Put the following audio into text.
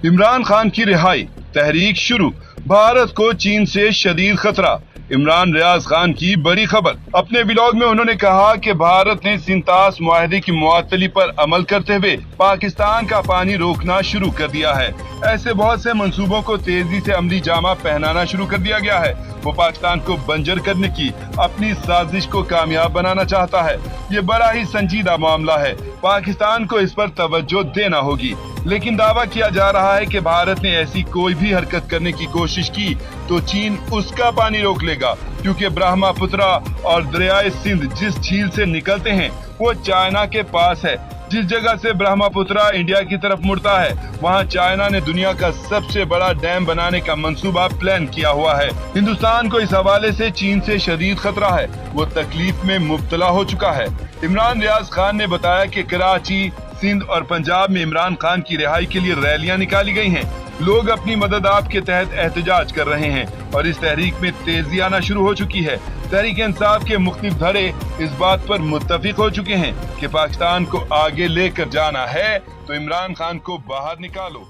इमरान खान की रिहाई, तहरीक शुरू। भारत को चीन से शदीद खतरा। इमरान रियाज खान की बड़ी खबर। अपने ब्लॉग में उन्होंने कहा कि भारत ने सिंतास मुआहदे की मुअत्तली पर अमल करते हुए पाकिस्तान का पानी रोकना शुरू कर दिया है। ऐसे बहुत से मंसूबों को तेजी से अमली जामा पहनाना शुरू कर दिया गया है। वो पाकिस्तान को बंजर करने की अपनी साजिश को कामयाब बनाना चाहता है। ये बड़ा ही संजीदा मामला है, पाकिस्तान को इस पर तवज्जो देना होगी। लेकिन दावा किया जा रहा है कि भारत ने ऐसी कोई भी हरकत करने की कोशिश की तो चीन उसका पानी रोक लेगा, क्योंकि ब्रह्मपुत्रा और दरियाए सिंध जिस झील से निकलते हैं वो चाइना के पास है। जिस जगह से ब्रह्मपुत्रा इंडिया की तरफ मुड़ता है वहां चाइना ने दुनिया का सबसे बड़ा डैम बनाने का मंसूबा प्लान किया हुआ है। हिंदुस्तान को इस हवाले से चीन से शदीद खतरा है, वो तकलीफ में मुब्तला हो चुका है। इमरान रियाज खान ने बताया कि कराची, सिंध और पंजाब में इमरान खान की रिहाई के लिए रैलियां निकाली गई हैं। लोग अपनी मदद आप के तहत एहतजाज कर रहे हैं और इस तहरीक में तेजी आना शुरू हो चुकी है। तहरीक इंसाफ के मुख्तलिफ धड़े इस बात पर मुत्तफिक हो चुके हैं कि पाकिस्तान को आगे लेकर जाना है तो इमरान खान को बाहर निकालो।